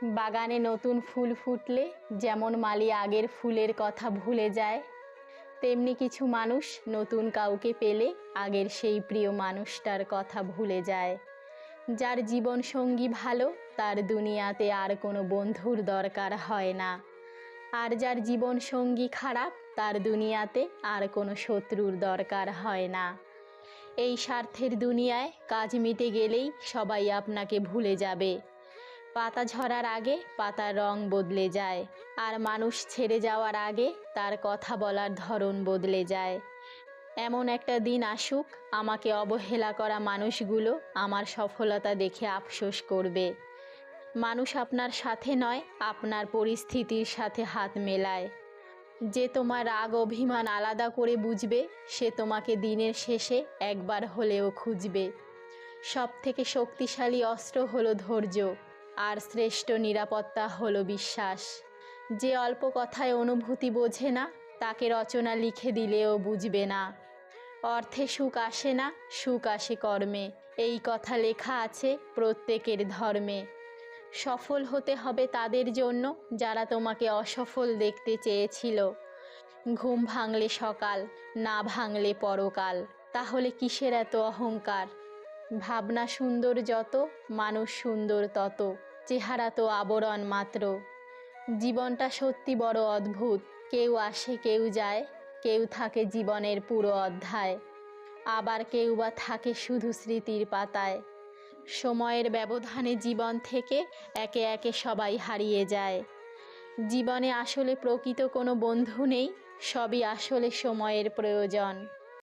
বাগানে নতুন ফুল ফুটলে যেমন মালি আগের ফুলের কথা ভুলে যায়, তেমনি কিছু মানুষ নতুন কাউকে পেলে আগের সেই প্রিয় মানুষটার কথা ভুলে যায়। যার জীবন সঙ্গী ভালো, তার দুনিয়াতে আর কোনো বন্ধুর দরকার হয় না। আর যার জীবন সঙ্গী খারাপ, তার দুনিয়াতে আর কোনো শত্রুর দরকার হয় না। এই স্বার্থের দুনিয়ায় কাজ মিটে গেলেই সবাই আপনাকে ভুলে যাবে। পাতা ঝরার আগে পাতার রং বদলে যায়, আর মানুষ ছেড়ে যাওয়ার আগে তার কথা বলার ধরন বদলে যায়। এমন একটা দিন আসুক, আমাকে অবহেলা করা মানুষগুলো আমার সফলতা দেখে আফসোস করবে। মানুষ আপনার সাথে নয়, আপনার পরিস্থিতির সাথে হাত মেলায়। যে তোমার রাগ অভিমান আলাদা করে বুঝবে, সে তোমাকে দিনের শেষে একবার হলেও খুঁজবে। সবথেকে শক্তিশালী অস্ত্র হলো ধৈর্য, আর শ্রেষ্ঠ নিরাপত্তা হলো বিশ্বাস। যে অল্প কথায় অনুভূতি বোঝে না, তাকে রচনা লিখে দিলেও বুঝবে না। অর্থে সুখ আসে না, সুখ আসে কর্মে, এই কথা লেখা আছে প্রত্যেকের ধর্মে। সফল হতে হবে তাদের জন্য যারা তোমাকে অসফল দেখতে চেয়েছিল। ঘুম ভাঙলে সকাল, না ভাঙলে পরকাল, তাহলে কিসের এত অহংকার? ভাবনা সুন্দর যত, মানুষ সুন্দর তত, চেহারা তো আবরণ মাত্র। জীবনটা সত্যি বড় অদ্ভুত, কেউ আসে কেউ যায়, কেউ থাকে জীবনের পুরো অধ্যায়, আবার কেউ বা থাকে শুধু স্মৃতির পাতায়। সময়ের ব্যবধানে জীবন থেকে একে একে সবাই হারিয়ে যায়। জীবনে আসলে প্রকৃত কোনো বন্ধু নেই, সবই আসলে সময়ের প্রয়োজন।